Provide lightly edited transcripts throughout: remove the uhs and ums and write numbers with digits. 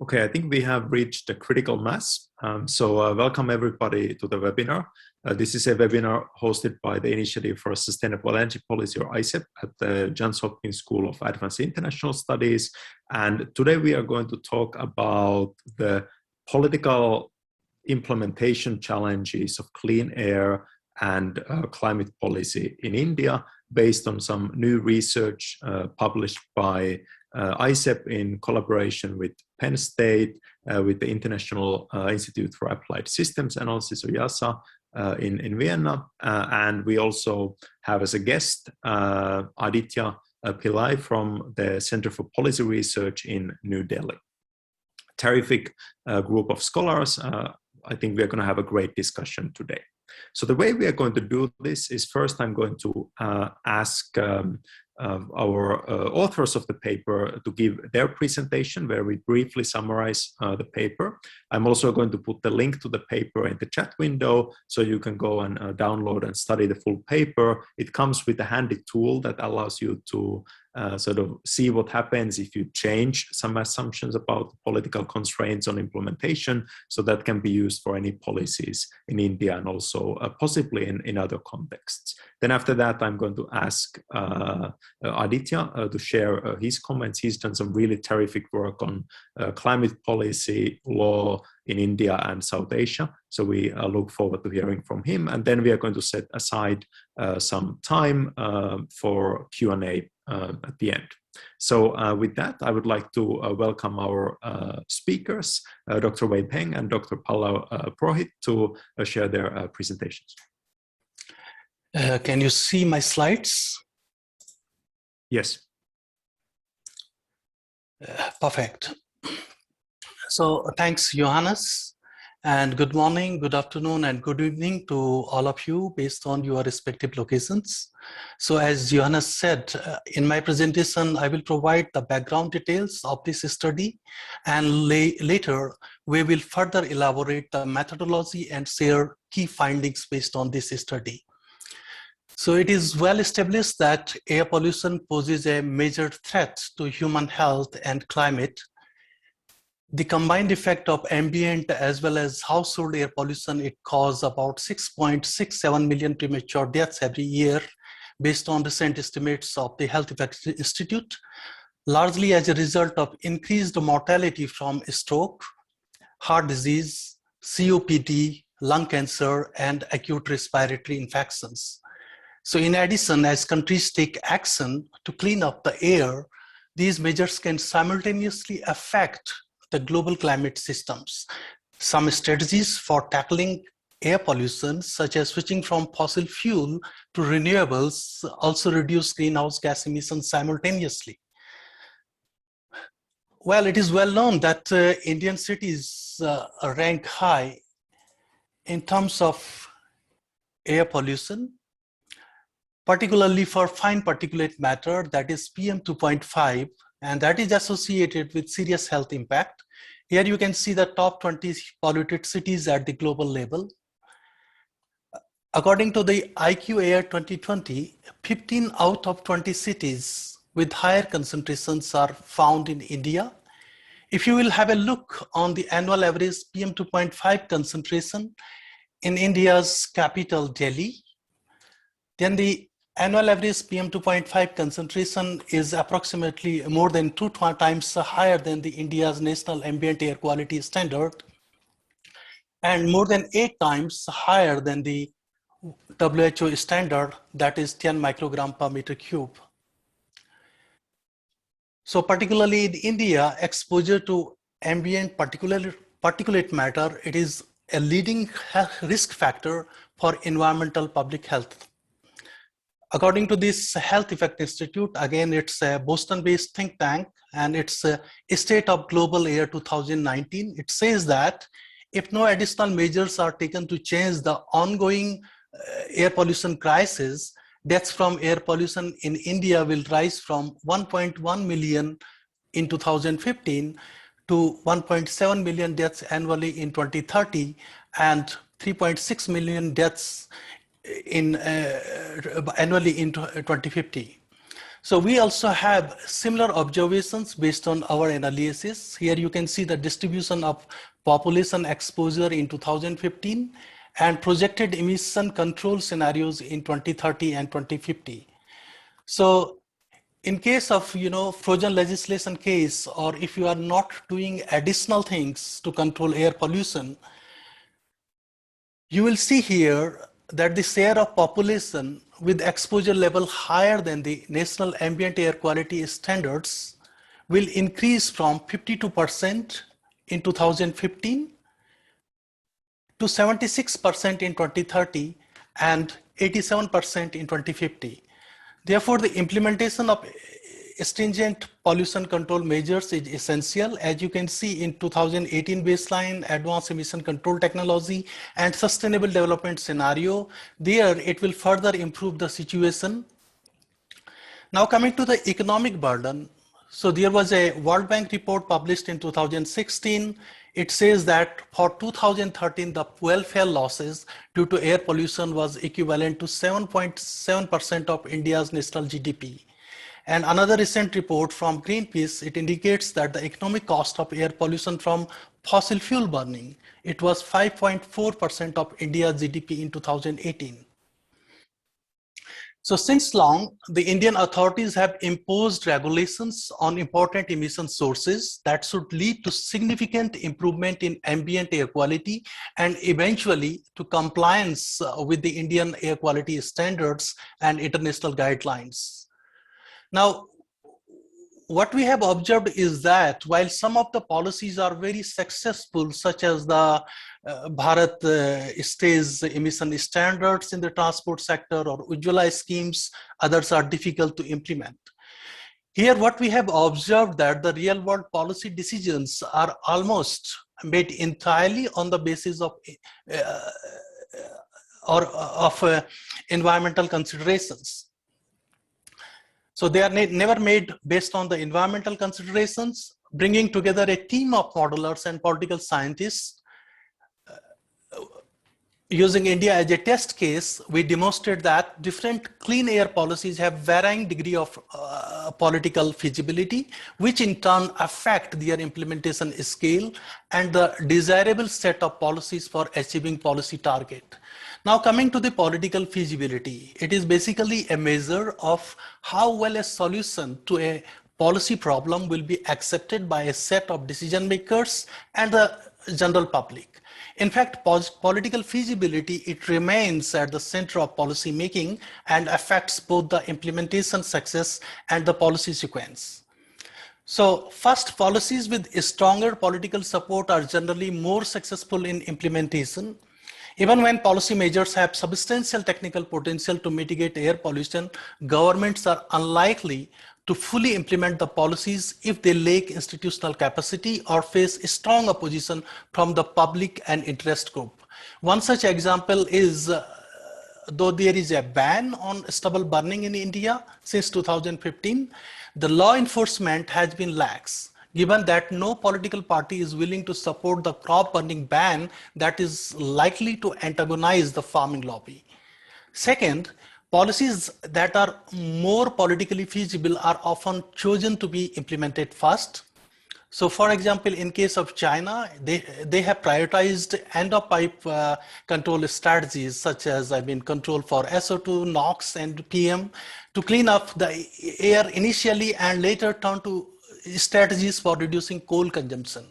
Okay, I think we have reached a critical mass. Welcome everybody to the webinar. This is a webinar hosted by the Initiative for Sustainable Energy Policy, or ISEP, at the Johns Hopkins School of Advanced International Studies. And today we are going to talk about the political implementation challenges of clean air and climate policy in India, based on some new research published by ISEP in collaboration with Penn State, with the International Institute for Applied Systems Analysis, or IIASA, in Vienna. And we also have as a guest Aditya Pillai from the Center for Policy Research in New Delhi. Terrific group of scholars. I think we're going to have a great discussion today. So the way we are going to do this is, first I'm going to ask our authors of the paper to give their presentation, where we briefly summarize the paper. I'm also going to put the link to the paper in the chat window, so you can go and download and study the full paper. It comes with a handy tool that allows you to sort of see what happens if you change some assumptions about political constraints on implementation. So that can be used for any policies in India and also possibly in other contexts. Then after that, I'm going to ask Aditya to share his comments. He's done some really terrific work on climate policy law in India and South Asia. So we look forward to hearing from him. And then we are going to set aside some time for Q&A at the end. So with that, I would like to welcome our speakers, Dr. Wei Peng and Dr. Pallav Purohit, to share their presentations. Can you see my slides? Yes. Perfect. So thanks, Johannes, and good morning, good afternoon, and good evening to all of you based on your respective locations. So as Johannes said, in my presentation, I will provide the background details of this study, and later we will further elaborate the methodology and share key findings based on this study. So it is well established that air pollution poses a major threat to human health and climate. The combined effect of ambient as well as household air pollution, it causes about 6.67 million premature deaths every year, based on recent estimates of the Health Effects Institute, largely as a result of increased mortality from stroke, heart disease, COPD, lung cancer, and acute respiratory infections. So in addition, as countries take action to clean up the air, these measures can simultaneously affect the global climate systems. Some strategies for tackling air pollution, such as switching from fossil fuel to renewables, also reduce greenhouse gas emissions simultaneously. Well, it is well known that Indian cities rank high in terms of air pollution, particularly for fine particulate matter, that is PM2.5, and that is associated with serious health impact. Here you can see the top 20 polluted cities at the global level. According to the IQ Air 2020, 15 out of 20 cities with higher concentrations are found in India. If you will have a look on the annual average PM2.5 concentration in India's capital, Delhi, then the annual average PM2.5 concentration is approximately more than 2 times higher than the India's national ambient air quality standard, and more than 8 times higher than the WHO standard, that is 10 microgram per meter cube. So particularly in India, exposure to ambient particulate matter, it is a leading risk factor for environmental public health. According to this Health Effect Institute, again, it's a Boston-based think tank, and it's a State of Global Air 2019. It says that if no additional measures are taken to change the ongoing air pollution crisis, deaths from air pollution in India will rise from 1.1 million in 2015 to 1.7 million deaths annually in 2030, and 3.6 million deaths annually in 2050. So we also have similar observations based on our analysis. Here you can see the distribution of population exposure in 2015 and projected emission control scenarios in 2030 and 2050. So in case of, frozen legislation case, or if you are not doing additional things to control air pollution, you will see here that the share of population with exposure level higher than the national ambient air quality standards will increase from 52% in 2015 to 76% in 2030 and 87% in 2050. Therefore, the implementation of stringent pollution control measures is essential. As you can see in 2018 baseline, advanced emission control technology and sustainable development scenario, there it will further improve the situation. Now coming to the economic burden. So there was a World Bank report published in 2016. It says that for 2013, the welfare losses due to air pollution was equivalent to 7.7% of India's national GDP. And another recent report from Greenpeace, it indicates that the economic cost of air pollution from fossil fuel burning, it was 5.4% of India's GDP in 2018. So since long, the Indian authorities have imposed regulations on important emission sources that should lead to significant improvement in ambient air quality and eventually to compliance with the Indian air quality standards and international guidelines. Now, what we have observed is that while some of the policies are very successful, such as the Bharat stays emission standards in the transport sector or Ujjwala schemes, others are difficult to implement. Here, what we have observed that the real world policy decisions are almost made entirely on the basis of environmental considerations. So they are never made based on the environmental considerations. Bringing together a team of modelers and political scientists, using India as a test case, we demonstrate that different clean air policies have varying degree of political feasibility, which in turn affect their implementation scale and the desirable set of policies for achieving policy target. Now coming to the political feasibility, it is basically a measure of how well a solution to a policy problem will be accepted by a set of decision makers and the general public. In fact, political feasibility, it remains at the center of policy making and affects both the implementation success and the policy sequence. So first, policies with stronger political support are generally more successful in implementation. Even when policy measures have substantial technical potential to mitigate air pollution, governments are unlikely to fully implement the policies if they lack institutional capacity or face strong opposition from the public and interest group. One such example is, though there is a ban on stubble burning in India since 2015, the law enforcement has been lax, given that no political party is willing to support the crop burning ban that is likely to antagonize the farming lobby. Second, policies that are more politically feasible are often chosen to be implemented first. So for example, in case of China, they have prioritized end-of-pipe control strategies such as control for SO2, NOx and PM to clean up the air initially and later turn to strategies for reducing coal consumption.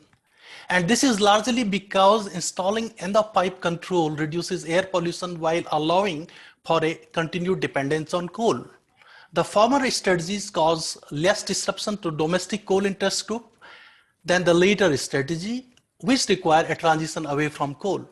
And this is largely because installing end-of-pipe control reduces air pollution while allowing for a continued dependence on coal. The former strategies cause less disruption to domestic coal interest group than the later strategy, which require a transition away from coal.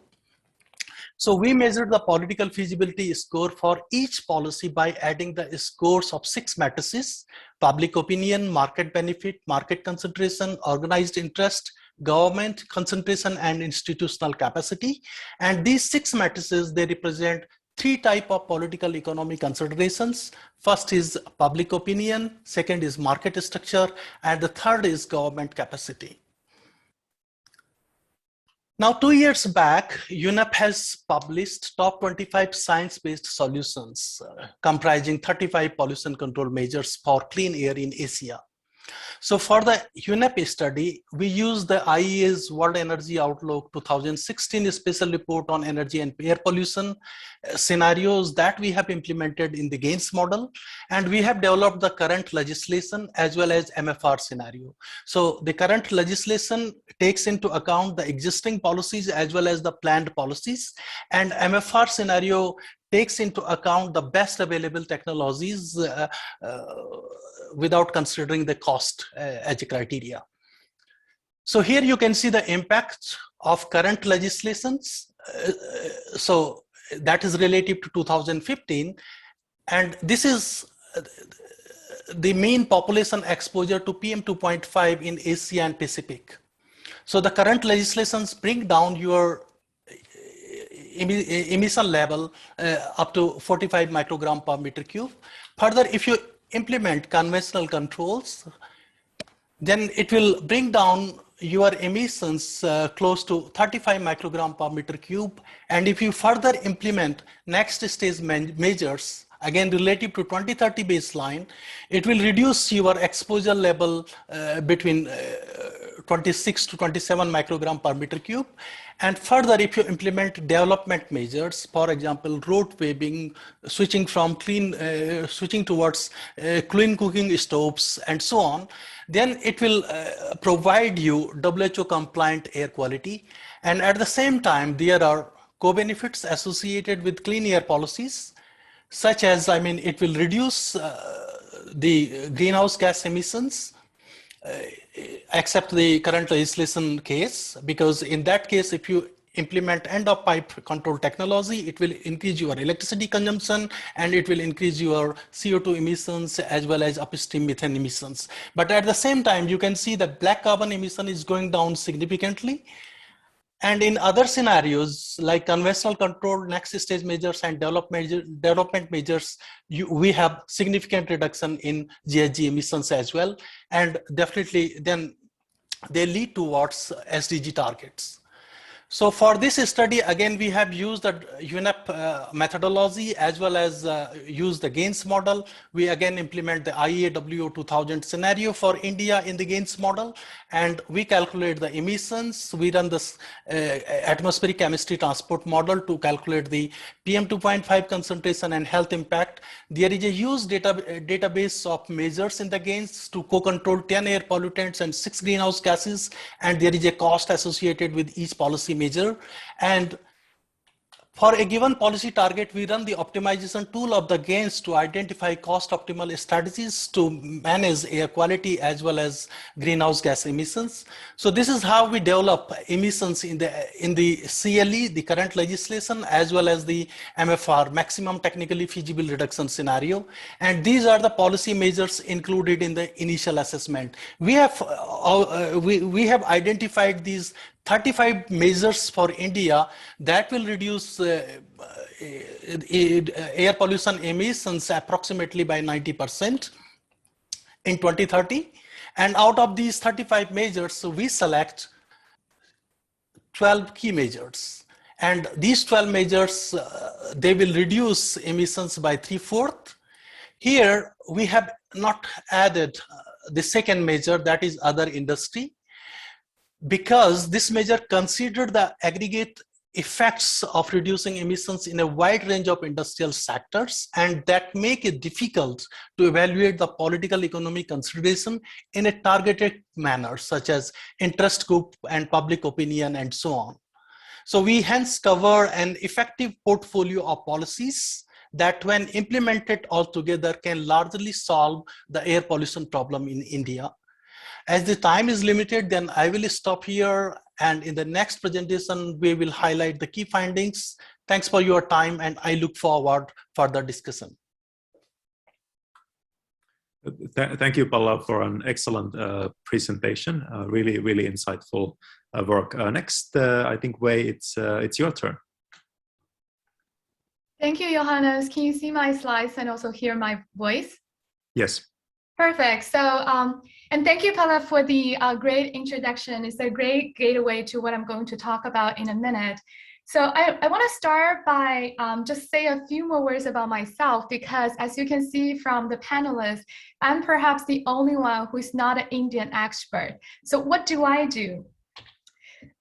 So we measured the political feasibility score for each policy by adding the scores of 6 matrices: public opinion, market benefit, market concentration, organized interest, government concentration, and institutional capacity. And these 6 matrices, they represent 3 types of political economic considerations. First is public opinion, second is market structure, and the third is government capacity. Now, 2 years back, UNEP has published top 25 science-based solutions comprising 35 pollution control measures for clean air in Asia. So for the UNEP study, we used the IEA's World Energy Outlook 2016 special report on energy and air pollution scenarios that we have implemented in the GAINS model, and we have developed the current legislation as well as MFR scenario. So the current legislation takes into account the existing policies as well as the planned policies, and MFR scenario takes into account the best available technologies without considering the cost as a criteria. So here you can see the impact of current legislations. So that is relative to 2015. And this is the mean population exposure to PM 2.5 in Asia and Pacific. So the current legislations bring down your emission level up to 45 microgram per meter cube. Further, if you implement conventional controls, then it will bring down your emissions close to 35 microgram per meter cube. And if you further implement next stage measures, again relative to 2030 baseline, it will reduce your exposure level between 26 to 27 microgram per meter cube. And further, if you implement development measures, for example, road paving, switching towards clean cooking stoves and so on, then it will provide you WHO compliant air quality. And at the same time, there are co-benefits associated with clean air policies, such as, it will reduce the greenhouse gas emissions, except the current legislation case, because in that case, if you implement end of pipe control technology, it will increase your electricity consumption and it will increase your CO2 emissions as well as upstream methane emissions. But at the same time, you can see that black carbon emission is going down significantly. And in other scenarios, like conventional control, next stage measures and development measures, we have significant reduction in GHG emissions as well. And definitely then they lead towards SDG targets. So for this study, again, we have used the UNEP methodology as well as used the GAINS model. We again implement the IEA 2000 scenario for India in the GAINS model, and we calculate the emissions. We run this atmospheric chemistry transport model to calculate the PM 2.5 concentration and health impact. There is a huge database of measures in the GAINS to co-control 10 air pollutants and 6 greenhouse gases, and there is a cost associated with each policy measure. And for a given policy target, we run the optimization tool of the GAINS to identify cost optimal strategies to manage air quality as well as greenhouse gas emissions. So this is how we develop emissions in the CLE, the current legislation, as well as the MFR, maximum technically feasible reduction scenario. And these are the policy measures included in the initial assessment. We have identified these 35 measures for India that will reduce air pollution emissions approximately by 90% in 2030. And out of these 35 measures, we select 12 key measures. And these 12 measures, they will reduce emissions by 3/4. Here, we have not added the second measure, that is other industry, because this measure considered the aggregate effects of reducing emissions in a wide range of industrial sectors, and that make it difficult to evaluate the political economy consideration in a targeted manner, such as interest group and public opinion and so on. So we hence cover an effective portfolio of policies that when implemented altogether can largely solve the air pollution problem in India. As the time is limited, then I will stop here, and in the next presentation, we will highlight the key findings. Thanks for your time, and I look forward for the discussion. Thank you, Palla, for an excellent presentation. Really, really insightful work. Next, I think, Wei, it's your turn. Thank you, Johannes. Can you see my slides and also hear my voice? Yes. Perfect. So, and thank you, Paula, for the great introduction. It's a great gateway to what I'm going to talk about in a minute. So I want to start by just say a few more words about myself, because as you can see from the panelists, I'm perhaps the only one who's not an Indian expert. So what do?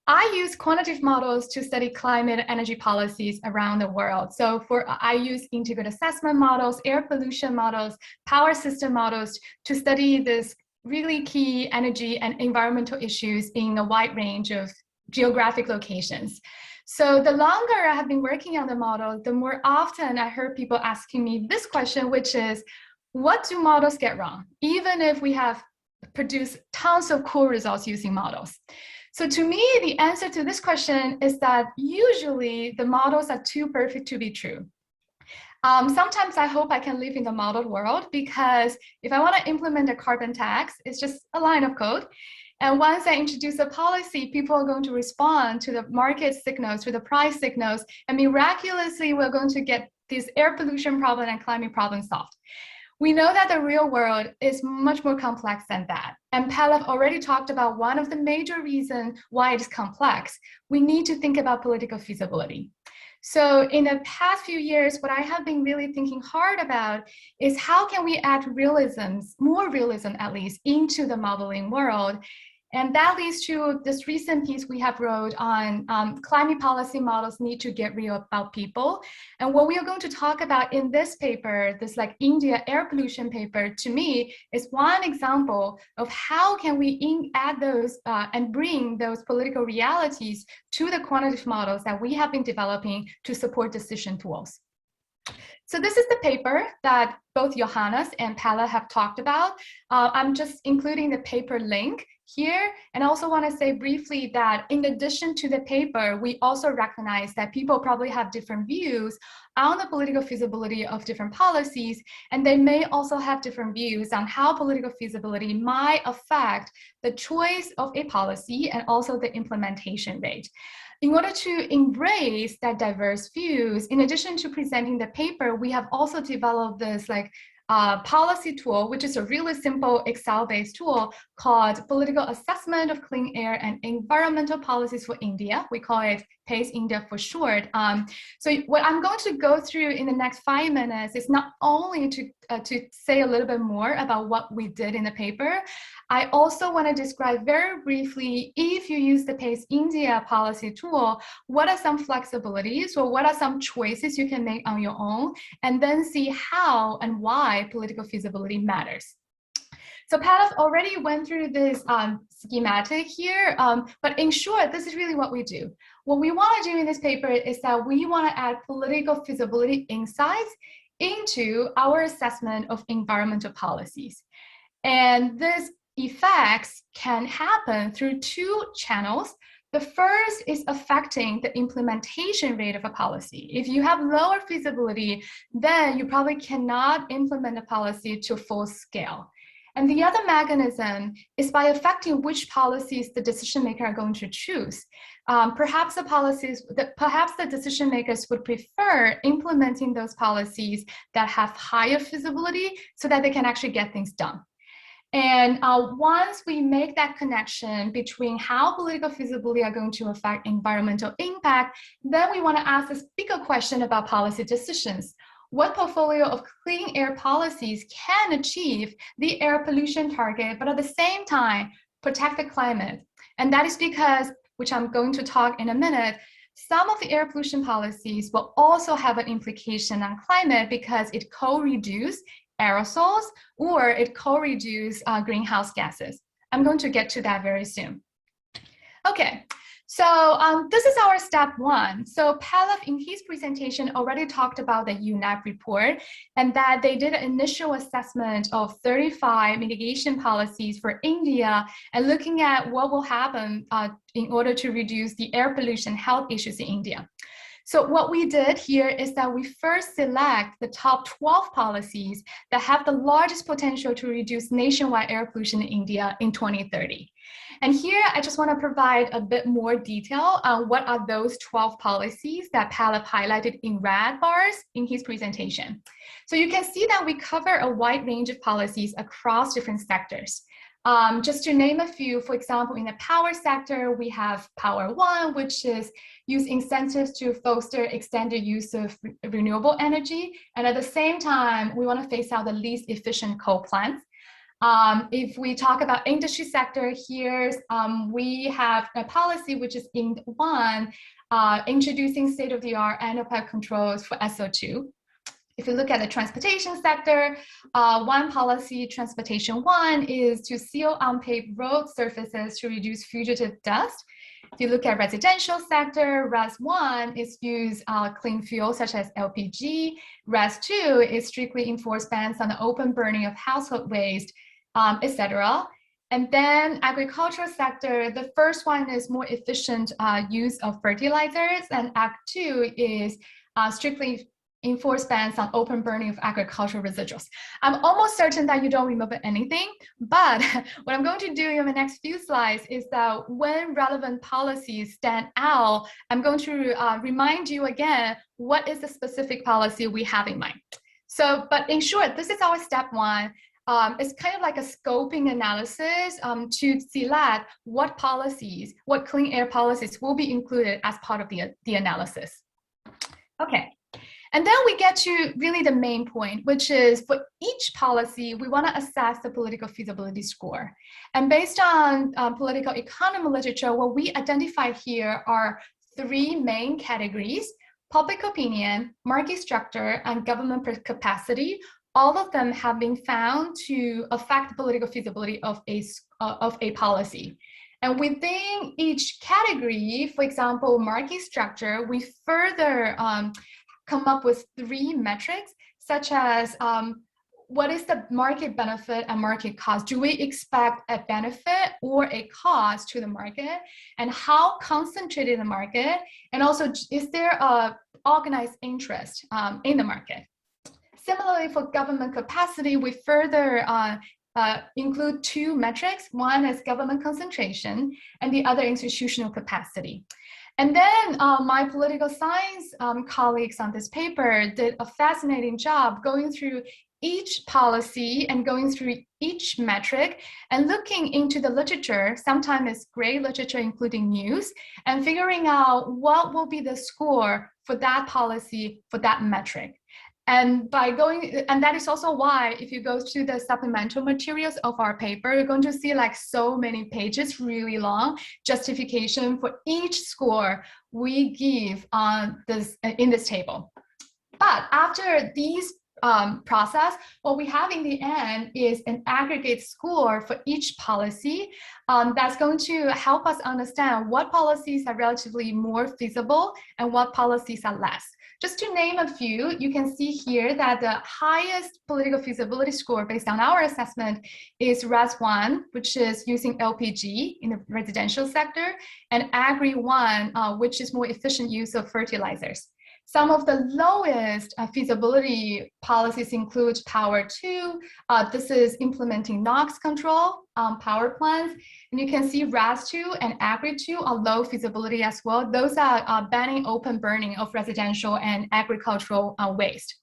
I use quantitative models to study climate and energy policies around the world. So I use integrated assessment models, air pollution models, power system models to study this really key energy and environmental issues in a wide range of geographic locations. So the longer I have been working on the model, the more often I heard people asking me this question, which is, what do models get wrong, even if we have produced tons of cool results using models? So to me, the answer to this question is that usually the models are too perfect to be true. Sometimes I hope I can live in the modeled world, because if I want to implement a carbon tax, it's just a line of code. And once I introduce a policy, people are going to respond to the market signals, to the price signals, and miraculously, we're going to get this air pollution problem and climate problem solved. We know that the real world is much more complex than that. And Pallav already talked about one of the major reasons why it's complex. We need to think about political feasibility. So in the past few years, what I have been really thinking hard about is how can we add more realism at least, into the modeling world. And that leads to this recent piece we have wrote on climate policy models need to get real about people. And what we are going to talk about in this paper, this like India air pollution paper, to me is one example of how can we add those and bring those political realities to the quantitative models that we have been developing to support decision tools. So this is the paper that both Johannes and Paula have talked about. I'm just including the paper link here, and also want to say briefly that in addition to the paper, we also recognize that people probably have different views on the political feasibility of different policies, and they may also have different views on how political feasibility might affect the choice of a policy and also the implementation rate. In order to embrace that diverse views, in addition to presenting the paper, we have also developed this policy tool, which is a really simple Excel-based tool called Political Assessment of Clean Air and Environmental Policies for India. We call it PACE India for short. So what I'm going to go through in the next 5 minutes is not only to say a little bit more about what we did in the paper. I also want to describe very briefly, if you use the PACE India policy tool, what are some flexibilities or what are some choices you can make on your own, and then see how and why political feasibility matters. So Pallav already went through this schematic here, but in short, this is really what we do. What we want to do in this paper is that we want to add political feasibility insights into our assessment of environmental policies. And these effects can happen through two channels. The first is affecting the implementation rate of a policy. If you have lower feasibility, then you probably cannot implement a policy to full scale. And the other mechanism is by affecting which policies the decision makers are going to choose. Perhaps the decision makers would prefer implementing those policies that have higher feasibility so that they can actually get things done. And once we make that connection between how political feasibility are going to affect environmental impact, then we want to ask this bigger question about policy decisions. What portfolio of clean air policies can achieve the air pollution target, but at the same time protect the climate? And that is because, which I'm going to talk in a minute, some of the air pollution policies will also have an implication on climate because it co-reduce aerosols or it co-reduce greenhouse gases. I'm going to get to that very soon. Okay. So this is our step one. So Pallav in his presentation already talked about the UNEP report and that they did an initial assessment of 35 mitigation policies for India and looking at what will happen in order to reduce the air pollution health issues in India. So what we did here is that we first select the top 12 policies that have the largest potential to reduce nationwide air pollution in India in 2030. And here, I just want to provide a bit more detail on what are those 12 policies that Palab highlighted in red bars in his presentation. So you can see that we cover a wide range of policies across different sectors. Just to name a few, for example, in the power sector, we have Power One, which is use incentives to foster extended use of renewable energy. And at the same time, we want to phase out the least efficient coal plants. If we talk about industry sector, we have a policy which is in one, introducing state-of-the-art NOPEC controls for SO2. If you look at the transportation sector, one policy, Transportation One, is to seal unpaved road surfaces to reduce fugitive dust. If you look at residential sector, RES 1 is use clean fuel such as LPG. RES 2 is strictly enforce bans on the open burning of household waste, etc. And then agricultural sector, the first one is more efficient use of fertilizers, and Act 2 is strictly enforce bans on open burning of agricultural residuals. I'm almost certain that you don't remember anything, but what I'm going to do in the next few slides is that when relevant policies stand out, I'm going to remind you again, what is the specific policy we have in mind. So, but in short, this is our step one. It's kind of like a scoping analysis to select what policies, what clean air policies will be included as part of the analysis. Okay. And then we get to really the main point, which is for each policy, we want to assess the political feasibility score. And based on political economy literature, what we identify here are three main categories: public opinion, market structure, and government capacity. All of them have been found to affect the political feasibility of a policy. And within each category, for example, market structure, we further come up with three metrics, such as what is the market benefit and market cost? Do we expect a benefit or a cost to the market? And how concentrated the market? And also, is there a organized interest in the market? Similarly, for government capacity, we further include two metrics. One is government concentration, and the other institutional capacity. And then my political science colleagues on this paper did a fascinating job going through each policy and going through each metric and looking into the literature, sometimes it's gray literature, including news, and figuring out what will be the score for that policy, for that metric. And that is also why if you go to the supplemental materials of our paper, you're going to see like so many pages, really long justification for each score we give on this in this table. But after these process, what we have in the end is an aggregate score for each policy that's going to help us understand what policies are relatively more feasible and what policies are less. Just to name a few, you can see here that the highest political feasibility score based on our assessment is RES 1, which is using LPG in the residential sector, and Agri 1, which is more efficient use of fertilizers. Some of the lowest feasibility policies include Power 2. This is implementing NOx control on power plants. And you can see RES 2 and Agri 2 are low feasibility as well. Those are banning open burning of residential and agricultural waste.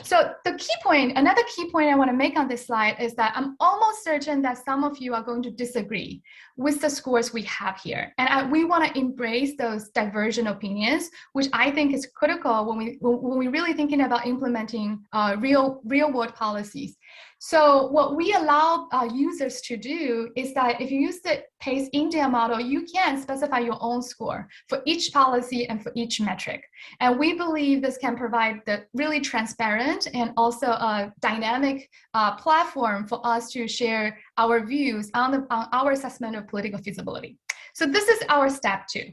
So the key point, another key point I want to make on this slide is that I'm almost certain that some of you are going to disagree with the scores we have here. And we want to embrace those divergent opinions, which I think is critical when we're really thinking about implementing real world policies. So what we allow users to do is that if you use the PACE India model, you can specify your own score for each policy and for each metric. And we believe this can provide the really transparent and also a dynamic platform for us to share our views on our assessment of political feasibility. So this is our step 2.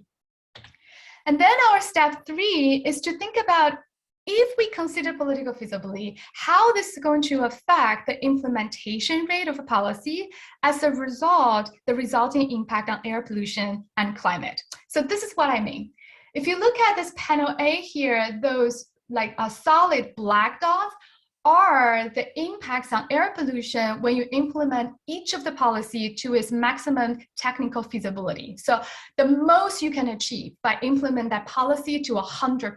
And then our step 3 is to think about, if we consider political feasibility, how this is going to affect the implementation rate of a policy, as a result, the resulting impact on air pollution and climate. So this is what I mean. If you look at this panel A here, those like a solid black dots are the impacts on air pollution when you implement each of the policy to its maximum technical feasibility. So the most you can achieve by implement that policy to 100%.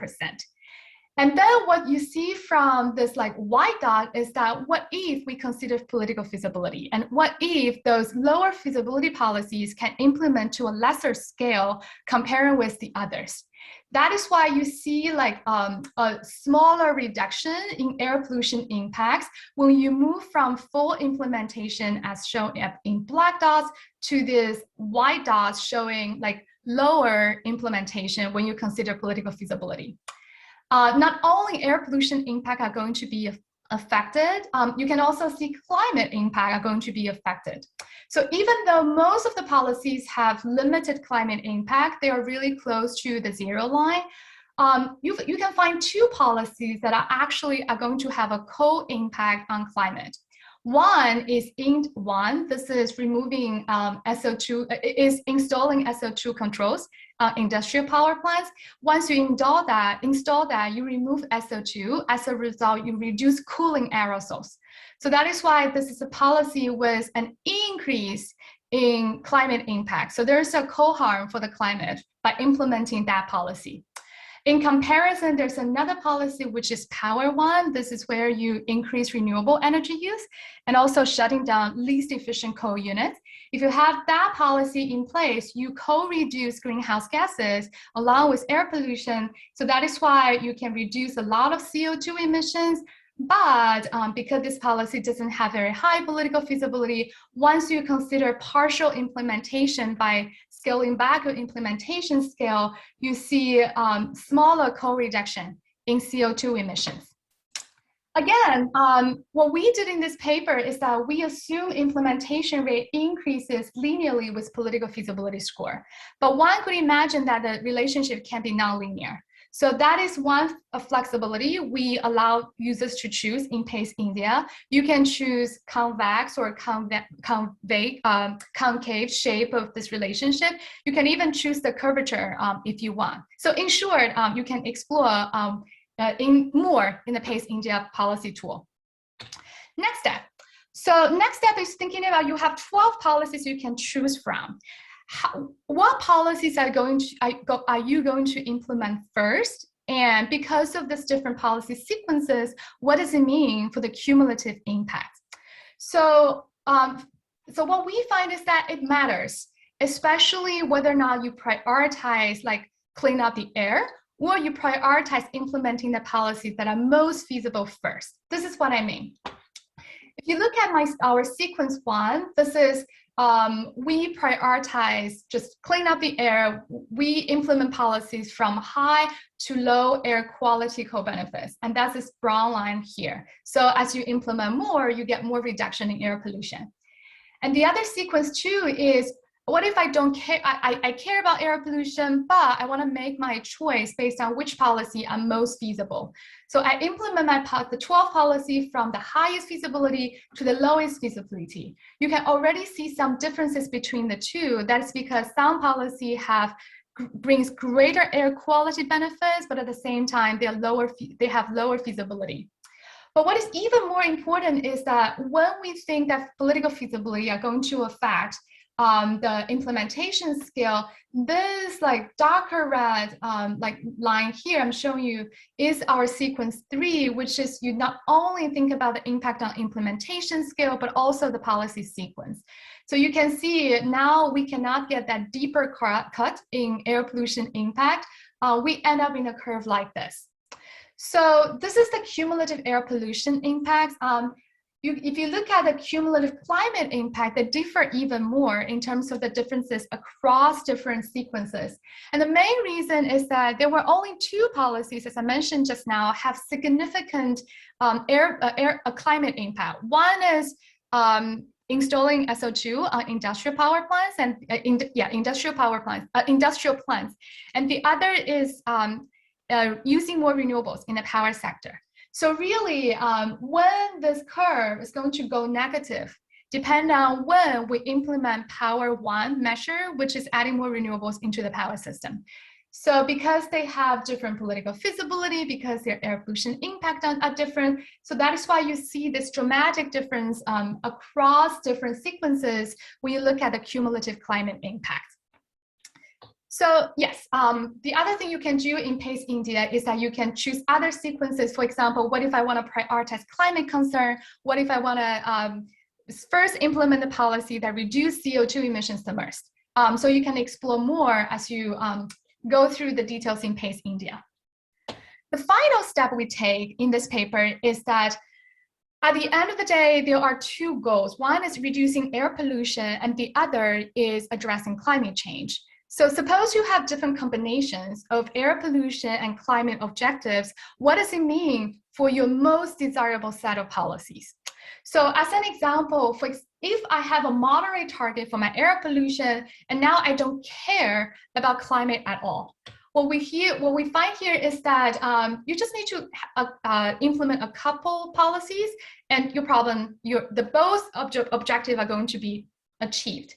And then what you see from this like white dot is that what if we consider political feasibility, and what if those lower feasibility policies can implement to a lesser scale comparing with the others. That is why you see like a smaller reduction in air pollution impacts when you move from full implementation as shown in black dots to this white dots showing like lower implementation when you consider political feasibility. Not only air pollution impact are going to be affected, you can also see climate impact are going to be affected. So even though most of the policies have limited climate impact, they are really close to the zero line. You can find two policies that are actually going to have a co-impact on climate. One is IND1. This is removing SO2, is installing SO2 controls industrial power plants. Once you install that, you remove SO2. As a result, you reduce cooling aerosols. So that is why this is a policy with an increase in climate impact. So there's a co-harm for the climate by implementing that policy. In comparison, there's another policy, which is Power One. This is where you increase renewable energy use and also shutting down least efficient coal units. If you have that policy in place, you co-reduce greenhouse gases along with air pollution. So that is why you can reduce a lot of CO2 emissions. But because this policy doesn't have very high political feasibility, once you consider partial implementation by scaling back your implementation scale, you see smaller co-reduction in CO2 emissions. Again, what we did in this paper is that we assume implementation rate increases linearly with political feasibility score. But one could imagine that the relationship can be nonlinear. So that is one flexibility we allow users to choose in PACE India. You can choose convex or concave shape of this relationship. You can even choose the curvature if you want. So in short, you can explore more in the PACE India policy tool. Next step. So next step is thinking about you have 12 policies you can choose from. What policies are you going to implement first? And because of this different policy sequences, what does it mean for the cumulative impact? So, so what we find is that it matters, especially whether or not you prioritize like clean up the air, or you prioritize implementing the policies that are most feasible first. This is what I mean. If you look at our sequence one, this is we prioritize just clean up the air. We implement policies from high to low air quality co-benefits. And that's this brown line here. So as you implement more, you get more reduction in air pollution. And the other sequence two is, what if I don't care? I care about air pollution, but I want to make my choice based on which policy are most feasible. So I implement the 12 policy from the highest feasibility to the lowest feasibility. You can already see some differences between the two. That's because some policy brings greater air quality benefits, but at the same time, they have lower feasibility. But what is even more important is that when we think that political feasibility are going to affect the implementation scale, this like darker red like line here I'm showing you is our sequence 3, which is you not only think about the impact on implementation scale, but also the policy sequence. So you can see now we cannot get that deeper cut in air pollution impact. We end up in a curve like this. So this is the cumulative air pollution impacts. If you look at the cumulative climate impact, they differ even more in terms of the differences across different sequences. And the main reason is that there were only 2 policies, as I mentioned just now, have significant climate impact. One is installing SO2 on industrial power plants and industrial plants. And the other is using more renewables in the power sector. So really, when this curve is going to go negative, depend on when we implement Power One measure, which is adding more renewables into the power system. So because they have different political feasibility, because their air pollution impact are different, so that is why you see this dramatic difference across different sequences when you look at the cumulative climate impact. So yes, the other thing you can do in PACE India is that you can choose other sequences. For example, what if I want to prioritize climate concern? What if I want to first implement a policy that reduce CO2 emissions the most? So you can explore more as you go through the details in PACE India. The final step we take in this paper is that at the end of the day, there are two goals. One is reducing air pollution, and the other is addressing climate change. So suppose you have different combinations of air pollution and climate objectives. What does it mean for your most desirable set of policies? So as an example, if I have a moderate target for my air pollution, and now I don't care about climate at all, what we find here is that you just need to implement a couple policies, and both objectives are going to be achieved.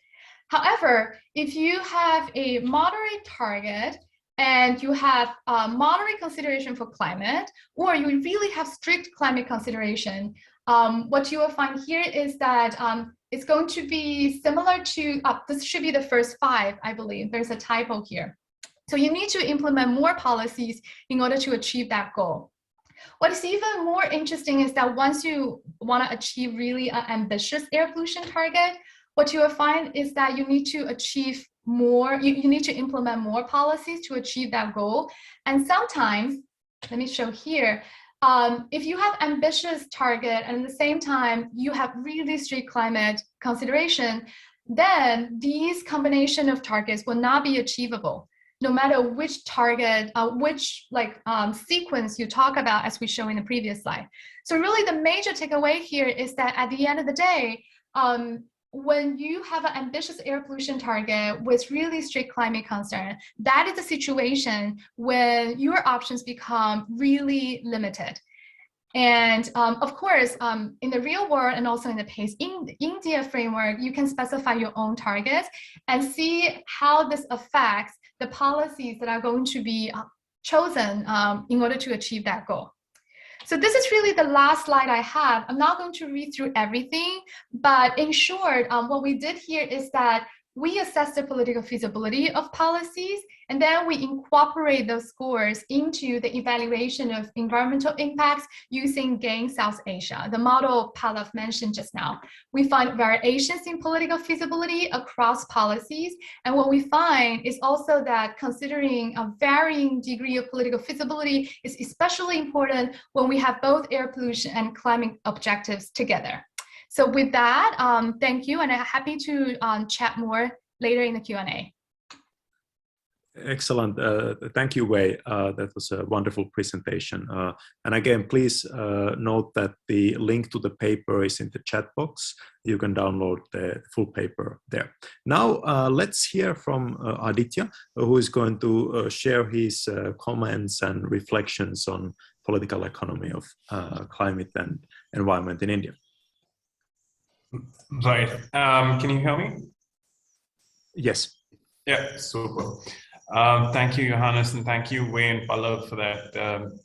However, if you have a moderate target and you have moderate consideration for climate, or you really have strict climate consideration, what you will find here is that it's going to be similar to, this should be the first 5, I believe. There's a typo here. So you need to implement more policies in order to achieve that goal. What is even more interesting is that once you want to achieve really an ambitious air pollution target, what you will find is that you need to achieve more, you need to implement more policies to achieve that goal. And sometimes, let me show here, if you have ambitious target and at the same time you have really strict climate consideration, then these combination of targets will not be achievable, no matter which target, sequence you talk about, as we show in the previous slide. So really the major takeaway here is that at the end of the day, when you have an ambitious air pollution target with really strict climate concern, that is a situation when your options become really limited. And of course, in the real world and also in the PACE India framework, you can specify your own targets and see how this affects the policies that are going to be chosen in order to achieve that goal. So this is really the last slide I have. I'm not going to read through everything, but in short, what we did here is that we assess the political feasibility of policies, and then we incorporate those scores into the evaluation of environmental impacts using GAIN South Asia, the model Pallav mentioned just now. We find variations in political feasibility across policies, and what we find is also that considering a varying degree of political feasibility is especially important when we have both air pollution and climate objectives together. So with that, thank you, and I'm happy to chat more later in the Q&A. Excellent. Thank you, Wei. That was a wonderful presentation. And again, please note that the link to the paper is in the chat box. You can download the full paper there. Now, let's hear from Aditya, who is going to share his comments and reflections on political economy of climate and environment in India. Right. Can you hear me? Yes. Yeah, super. Thank you, Johannes, and thank you, Wei and Pallav, for that,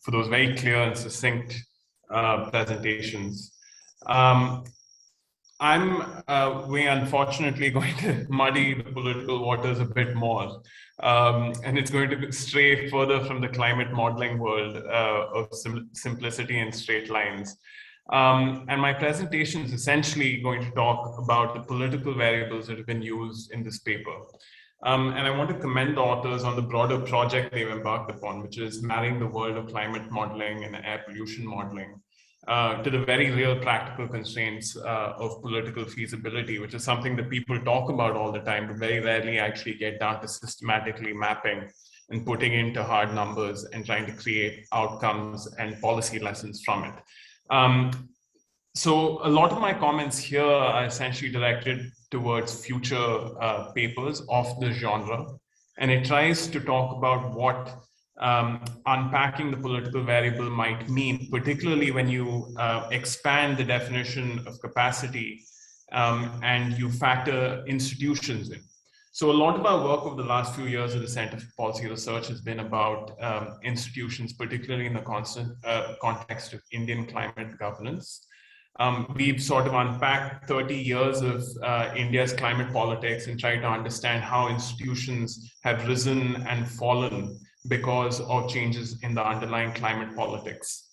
for those very clear and succinct presentations. I'm, Wei, unfortunately going to muddy the political waters a bit more, and it's going to stray further from the climate modeling world of simplicity and straight lines. And my presentation is essentially going to talk about the political variables that have been used in this paper. And I want to commend the authors on the broader project they've embarked upon, which is marrying the world of climate modeling and air pollution modeling to the very real practical constraints of political feasibility, which is something that people talk about all the time, but very rarely actually get down to systematically mapping and putting into hard numbers and trying to create outcomes and policy lessons from it. So a lot of my comments here are essentially directed towards future papers of the genre, and it tries to talk about what unpacking the political variable might mean, particularly when you expand the definition of capacity and you factor institutions in. So a lot of our work over the last few years at the Center for Policy Research has been about institutions, particularly in the context of Indian climate governance. We've sort of unpacked 30 years of India's climate politics and tried to understand how institutions have risen and fallen because of changes in the underlying climate politics.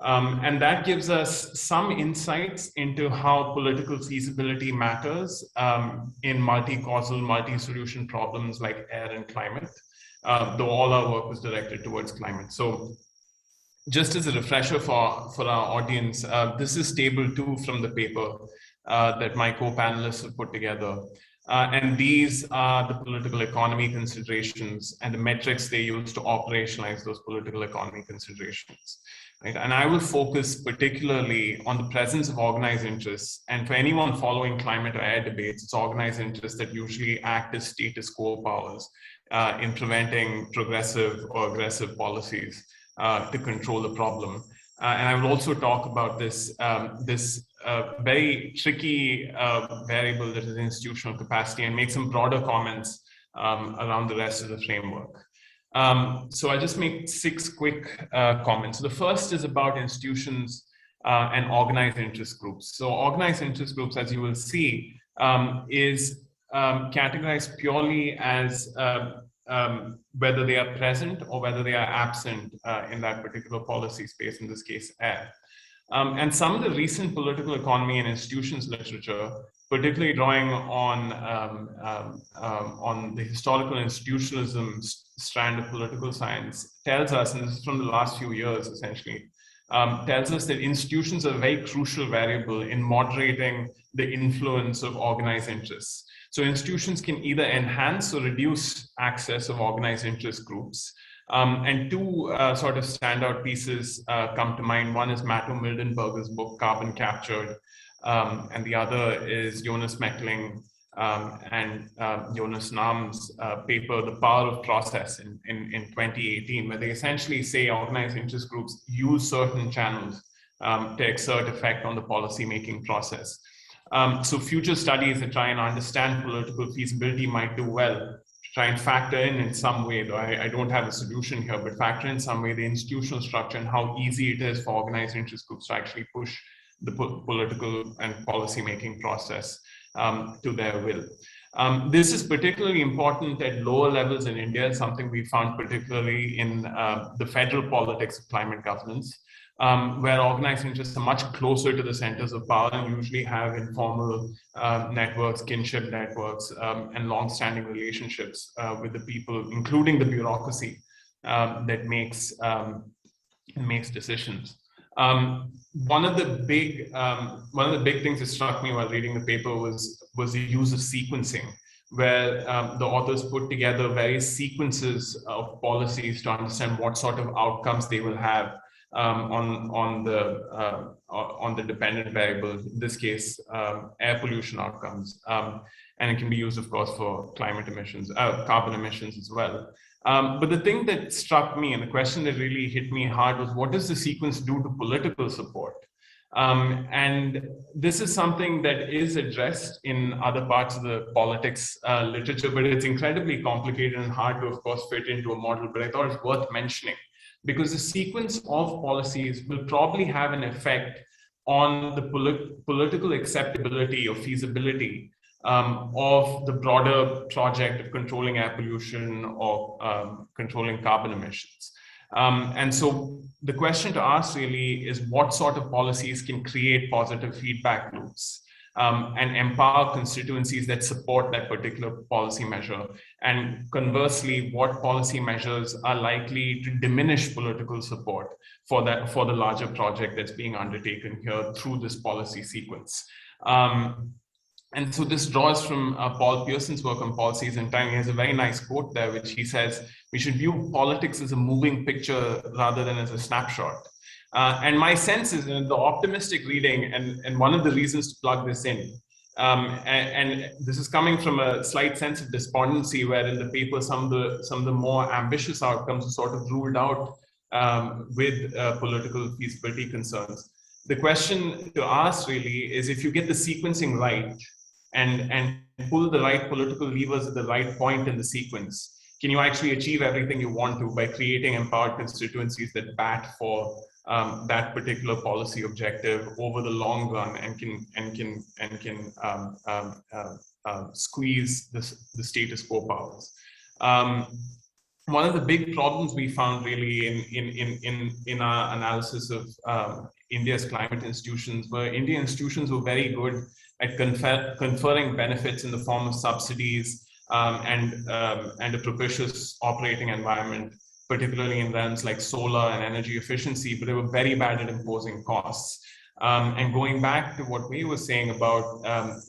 And that gives us some insights into how political feasibility matters in multi-causal, multi-solution problems like air and climate, though all our work was directed towards climate. So just as a refresher for our audience, this is table 2 from the paper that my co-panelists have put together. And these are the political economy considerations and the metrics they use to operationalize those political economy considerations. Right? And I will focus particularly on the presence of organized interests. And for anyone following climate or air debates, it's organized interests that usually act as status quo powers in preventing progressive or aggressive policies to control the problem. And I will also talk about this very tricky variable that is institutional capacity and make some broader comments around the rest of the framework. So I'll just make 6 quick comments. The first is about institutions and organized interest groups. So organized interest groups, as you will see, is categorized purely as whether they are present or whether they are absent in that particular policy space, in this case, air. And some of the recent political economy and institutions literature, particularly drawing on the historical institutionalism strand of political science, tells us, and this is from the last few years essentially, tells us that institutions are a very crucial variable in moderating the influence of organized interests. So institutions can either enhance or reduce access of organized interest groups. And 2 sort of standout pieces come to mind. One is Matthew Mildenberger's book, Carbon Captured, and the other is Jonas Meckling and Jonas Nam's paper, The Power of Process in 2018, where they essentially say organized interest groups use certain channels to exert effect on the policy-making process. So future studies that try and understand political feasibility might do well to try and factor in some way, though I don't have a solution here, but factor in some way the institutional structure and how easy it is for organized interest groups to actually push the political and policy-making process to their will. This is particularly important at lower levels in India, something we found particularly in the federal politics of climate governance, where organized interests are much closer to the centers of power and usually have informal networks, kinship networks, and long-standing relationships with the people, including the bureaucracy that makes decisions. One of the big things that struck me while reading the paper was the use of sequencing, where the authors put together various sequences of policies to understand what sort of outcomes they will have on the dependent variable, in this case, air pollution outcomes. And it can be used, of course, for climate emissions, carbon emissions as well. But the thing that struck me and the question that really hit me hard was, what does the sequence do to political support? And this is something that is addressed in other parts of the politics literature, but it's incredibly complicated and hard to, of course, fit into a model. But I thought it's worth mentioning, because the sequence of policies will probably have an effect on the political acceptability or feasibility of the broader project of controlling air pollution or controlling carbon emissions. And so the question to ask really is, what sort of policies can create positive feedback loops and empower constituencies that support that particular policy measure? And conversely, what policy measures are likely to diminish political support for the larger project that's being undertaken here through this policy sequence? And so this draws from Paul Pearson's work on policies and time. He has a very nice quote there, which he says, we should view politics as a moving picture rather than as a snapshot. And my sense is, the optimistic reading, and one of the reasons to plug this in, and this is coming from a slight sense of despondency, where in the paper some of the more ambitious outcomes are sort of ruled out with political feasibility concerns. The question to ask really is, if you get the sequencing right, and pull the right political levers at the right point in the sequence, can you actually achieve everything you want to by creating empowered constituencies that bat for that particular policy objective over the long run and can squeeze the status quo powers. One of the big problems we found really in our analysis of India's climate institutions were Indian institutions were very good at conferring benefits in the form of subsidies and a propitious operating environment, particularly in realms like solar and energy efficiency, but they were very bad at imposing costs. And going back to what we were saying about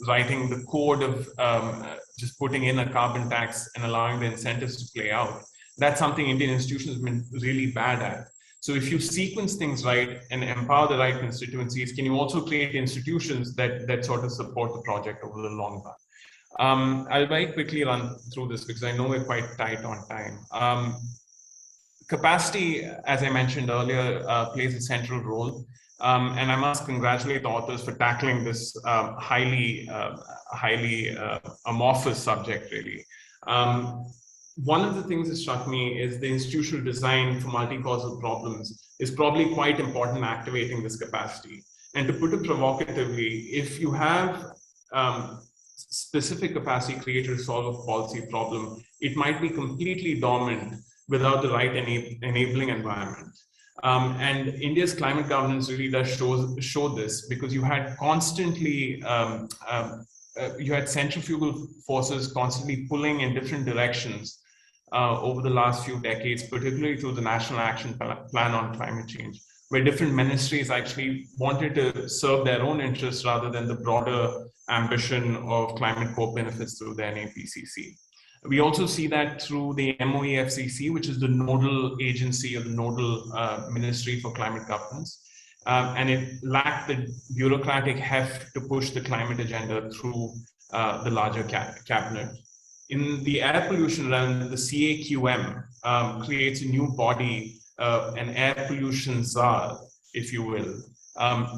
writing the code of just putting in a carbon tax and allowing the incentives to play out, that's something Indian institutions have been really bad at. So if you sequence things right and empower the right constituencies, can you also create institutions that sort of support the project over the long run? I'll very quickly run through this because I know we're quite tight on time. Capacity, as I mentioned earlier, plays a central role. And I must congratulate the authors for tackling this highly amorphous subject, really. One of the things that struck me is the institutional design for multi-causal problems is probably quite important in activating this capacity. And to put it provocatively, if you have specific capacity created to solve a policy problem, it might be completely dormant without the right enabling environment. And India's climate governance really does show this, because you had constantly, you had centrifugal forces constantly pulling in different directions over the last few decades, particularly through the National Action Plan on Climate Change, where different ministries actually wanted to serve their own interests rather than the broader ambition of climate co-benefits through the NAPCC. We also see that through the MOEFCC, which is the nodal agency or the nodal ministry for climate governance. And it lacked the bureaucratic heft to push the climate agenda through the larger cabinet. In the air pollution realm, the CAQM creates a new body, an air pollution czar, if you will,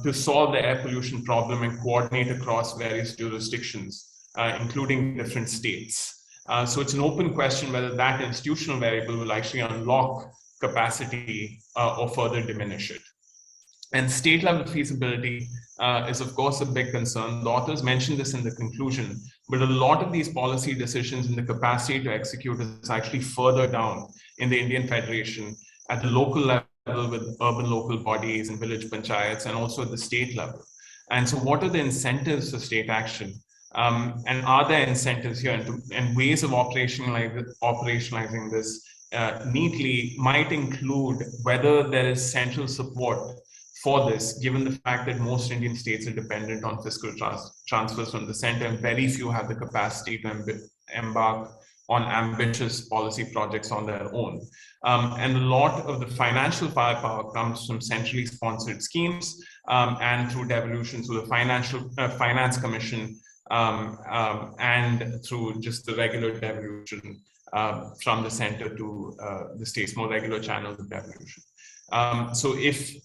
to solve the air pollution problem and coordinate across various jurisdictions, including different states. So it's an open question whether that institutional variable will actually unlock capacity or further diminish it. And state level feasibility is of course a big concern. The authors mentioned this in the conclusion, but a lot of these policy decisions and the capacity to execute is actually further down in the Indian Federation at the local level with urban local bodies and village panchayats, and also at the state level. And so what are the incentives for state action? And are there incentives here, and ways of operationalizing this neatly might include whether there is central support for this, given the fact that most Indian states are dependent on fiscal transfers from the center, and very few have the capacity to embark on ambitious policy projects on their own. And a lot of the financial firepower comes from centrally sponsored schemes and through devolution through the Finance Commission, and through just the regular devolution from the center to the states, more regular channels of devolution. So if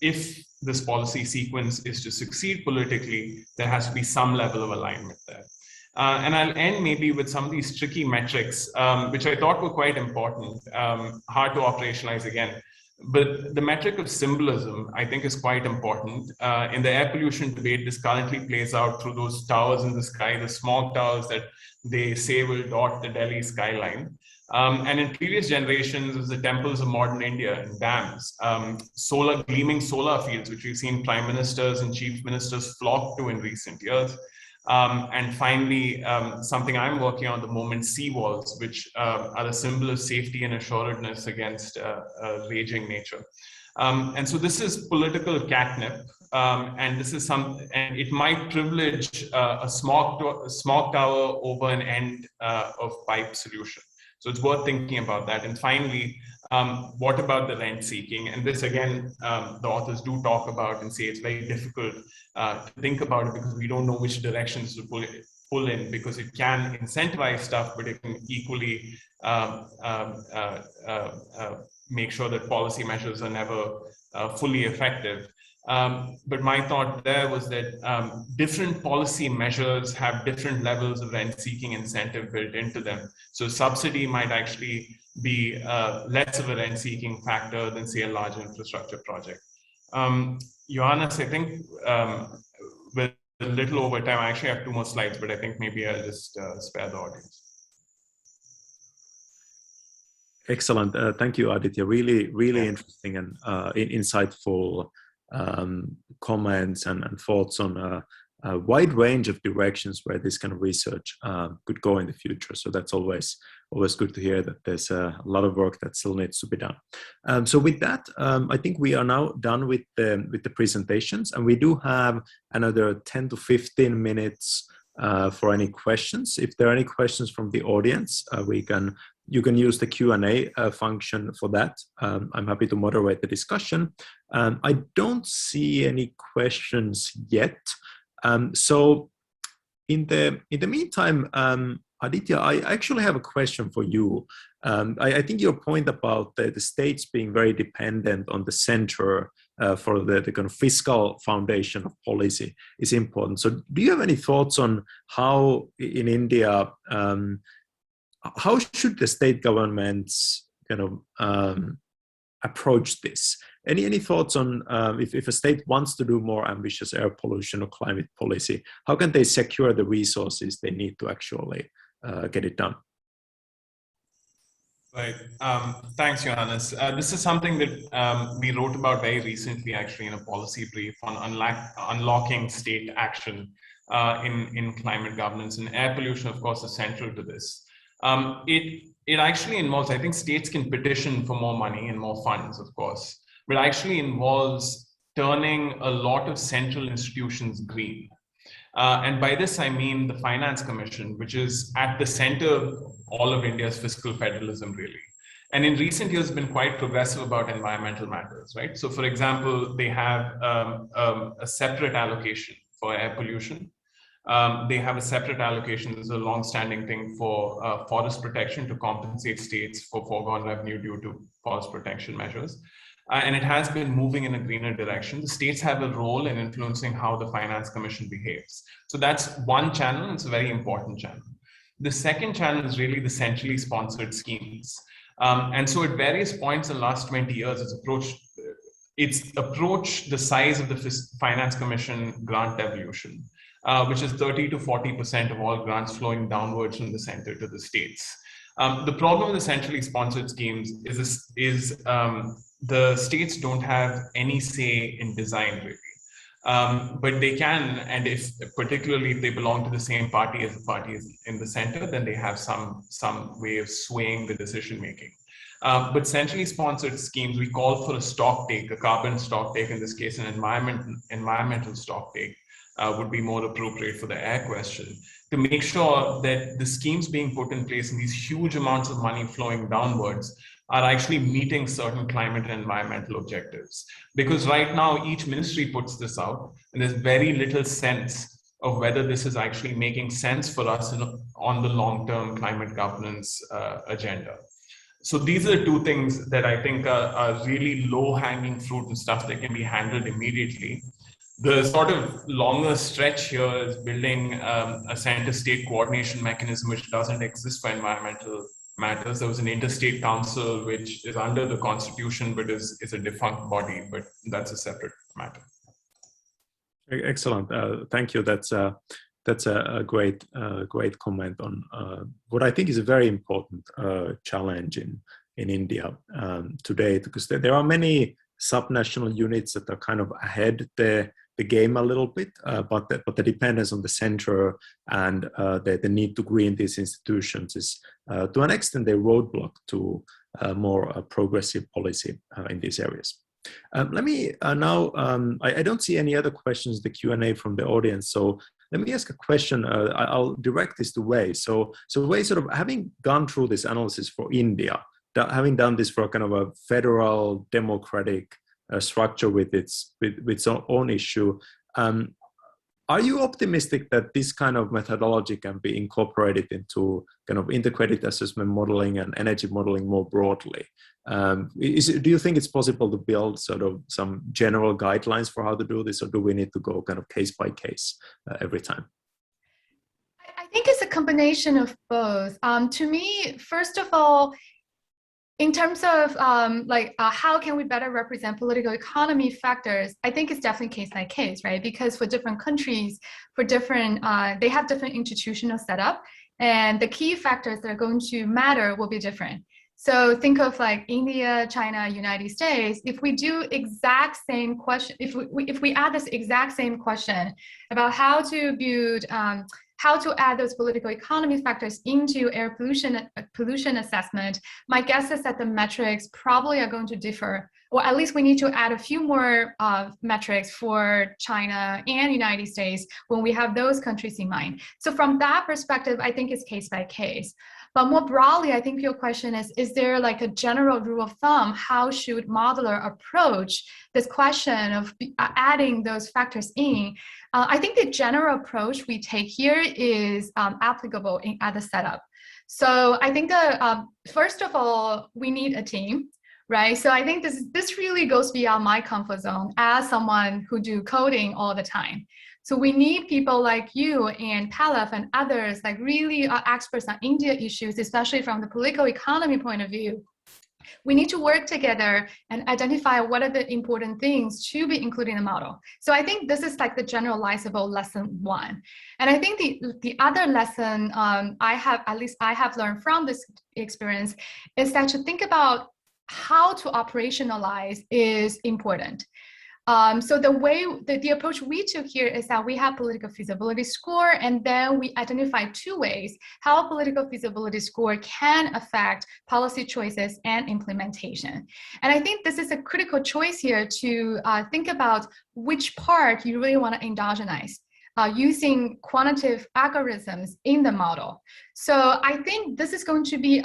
this policy sequence is to succeed politically, there has to be some level of alignment there. And I'll end maybe with some of these tricky metrics, which I thought were quite important, hard to operationalize again. But the metric of symbolism, I think, is quite important. In the air pollution debate, this currently plays out through those towers in the sky, the smog towers that they say will dot the Delhi skyline. And in previous generations, it was the temples of modern India and dams, gleaming solar fields, which we've seen prime ministers and chief ministers flock to in recent years. And finally, something I'm working on at the moment, seawalls, which are a symbol of safety and assuredness against raging nature. And so this is political catnip, and this is and it might privilege a smog tower over an end of pipe solution. So it's worth thinking about that. And finally, what about the rent seeking? And this again, the authors do talk about and say it's very difficult to think about it because we don't know which directions to pull in, because it can incentivize stuff, but it can equally make sure that policy measures are never fully effective. But my thought there was that different policy measures have different levels of rent-seeking incentive built into them. So subsidy might actually be less of a rent-seeking factor than, say, a large infrastructure project. Johannes, I think with a little over time, I actually have 2 more slides, but I think maybe I'll just spare the audience. Excellent. Thank you, Aditya. Really interesting and insightful comments and thoughts on a wide range of directions where this kind of research could go in the future. So that's always good to hear that there's a lot of work that still needs to be done. So with that, I think we are now done with the presentations, and we do have another 10 to 15 minutes for any questions. If there are any questions from the audience, you can use the Q&A function for that. I'm happy to moderate the discussion. I don't see any questions yet. So in the meantime, Aditya, I actually have a question for you. I think your point about the states being very dependent on the center for the kind of fiscal foundation of policy is important. So do you have any thoughts on how in India, how should the state governments kind of approach this? Any thoughts on if a state wants to do more ambitious air pollution or climate policy, how can they secure the resources they need to actually get it done? Right. Thanks, Johannes. This is something that we wrote about very recently, actually, in a policy brief on unlocking state action in climate governance. And air pollution, of course, is central to this. It actually involves, I think states can petition for more money and more funds, of course, but it actually involves turning a lot of central institutions green. And by this, I mean the Finance Commission, which is at the center of all of India's fiscal federalism, really. And in recent years, been quite progressive about environmental matters, right? So for example, they have a separate allocation for air pollution. They have a separate allocation. This is a long-standing thing for forest protection to compensate states for foregone revenue due to forest protection measures. And it has been moving in a greener direction. The states have a role in influencing how the Finance Commission behaves. So that's one channel. It's a very important channel. The second channel is really the centrally sponsored schemes. And so at various points in the last 20 years, it's approached the size of the Finance Commission grant devolution, which is 30 to 40% of all grants flowing downwards from the center to the states. The problem with the centrally sponsored schemes is the states don't have any say in design, really. But they can, and particularly if they belong to the same party as the party is in the center, then they have some way of swaying the decision making. But centrally sponsored schemes, we call for a stock take, a carbon stock take, in this case, an environmental stock take would be more appropriate for the air question, to make sure that the schemes being put in place and these huge amounts of money flowing downwards are actually meeting certain climate and environmental objectives. Because right now, each ministry puts this out, and there's very little sense of whether this is actually making sense for us on the long-term climate governance agenda. So these are the two things that I think are really low-hanging fruit and stuff that can be handled immediately. The sort of longer stretch here is building a center-state coordination mechanism which doesn't exist for environmental matters. There was an interstate council which is under the constitution but is a defunct body, but that's a separate matter. Excellent. Thank you. That's a great comment on what I think is a very important challenge in India today, because there are many subnational units that are kind of ahead the game a little bit, but the dependence on the center and the need to green these institutions is to an extent a roadblock to more progressive policy in these areas. Let me now, I don't see any other questions in the Q&A from the audience, so let me ask a question. I'll direct this to Wei. So Wei, sort of having gone through this analysis for India, having done this for kind of a federal democratic structure with its own issue, Are you optimistic that this kind of methodology can be incorporated into kind of integrated assessment modeling and energy modeling more broadly? Do you think it's possible to build sort of some general guidelines for how to do this, or do we need to go kind of case by case every time? I think it's a combination of both. To me, first of all, in terms of how can we better represent political economy factors, I think it's definitely case by case, right? Because for different countries, for different, they have different institutional setup, and the key factors that are going to matter will be different. So think of like India, China, United States. If we do exact same question, if we add this exact same question about how to build how to add those political economy factors into air pollution assessment, my guess is that the metrics probably are going to differ, or at least we need to add a few more metrics for China and United States when we have those countries in mind. So from that perspective, I think it's case by case. But more broadly, I think your question is there like a general rule of thumb? How should modeler approach this question of adding those factors in? I think the general approach we take here is applicable at the setup. So I think first of all, we need a team, right? So I think this really goes beyond my comfort zone as someone who do coding all the time. So we need people like you and Palaf and others, like really are experts on India issues, especially from the political economy point of view. We need to work together and identify what are the important things to be included in the model. So I think this is like the generalizable lesson one. And I think the other lesson I have learned from this experience is that to think about how to operationalize is important. So the approach we took here is that we have political feasibility score, and then we identify two ways how a political feasibility score can affect policy choices and implementation. And I think this is a critical choice here to think about which part you really want to endogenize. Using quantitative algorithms in the model. So I think this is going to be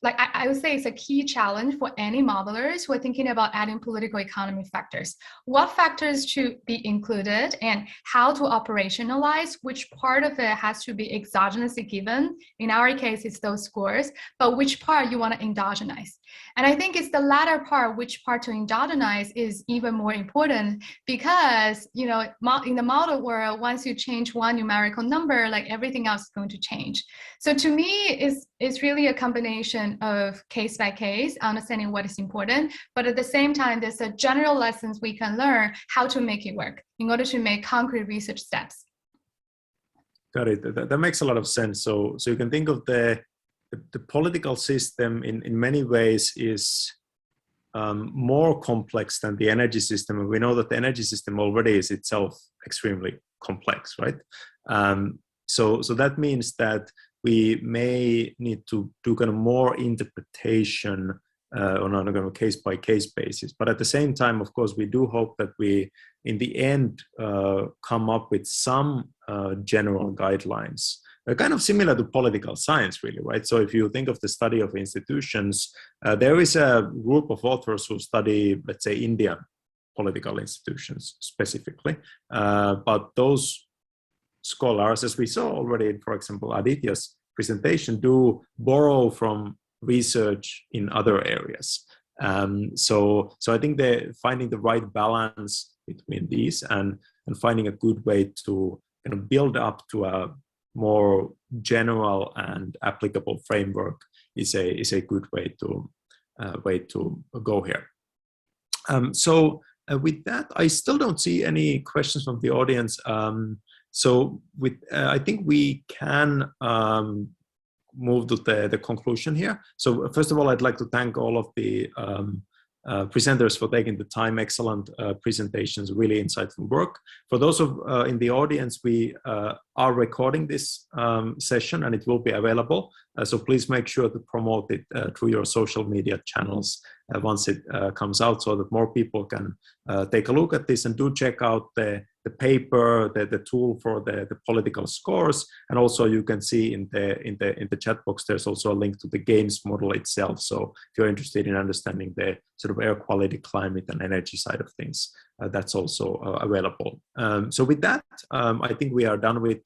I would say it's a key challenge for any modelers who are thinking about adding political economy factors. What factors should be included and how to operationalize, which part of it has to be exogenously given. In our case, it's those scores, but which part you want to endogenize. And I think it's the latter part, which part to endogenize is even more important because, you know, in the model world, once you change one numerical number, like everything else is going to change. So to me, it's really a combination of case by case, understanding what is important, but at the same time, there's a general lessons we can learn how to make it work in order to make concrete research steps. Got it. That makes a lot of sense. So you can think of the political system in many ways is more complex than the energy system. And we know that the energy system already is itself extremely complex, right? So that means that we may need to do kind of more interpretation on a kind of case-by-case basis. But at the same time, of course, we do hope that we, in the end, come up with some general guidelines, kind of similar to political science, really, right? So if you think of the study of institutions, there is a group of authors who study, let's say, Indian political institutions specifically. But those scholars, as we saw already, for example, Aditya's presentation, do borrow from research in other areas. So I think finding the right balance between these and finding a good way to kind of build up to a more general and applicable framework is a good way to go here. So with that, I still don't see any questions from the audience. So I think we can move to the conclusion here. So first of all, I'd like to thank all of the presenters for taking the time. Excellent presentations, really insightful work. For those in the audience, we are recording this session and it will be available. So please make sure to promote it through your social media channels once it comes out so that more people can take a look at this, and do check out the paper, the tool for the political scores, and also you can see in the chat box there's also a link to the games model itself. So if you're interested in understanding the sort of air quality, climate, and energy side of things, that's also available. So with that, I think we are done with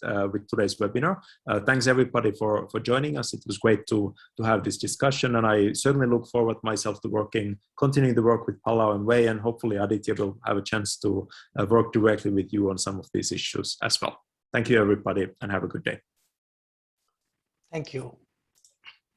today's webinar. Thanks everybody for joining us. It was great to have this discussion, and I certainly look forward myself to continuing the work with Palau and Wei, and hopefully Aditya will have a chance to work directly with you on some of these issues as well. Thank you everybody, and have a good day. Thank you.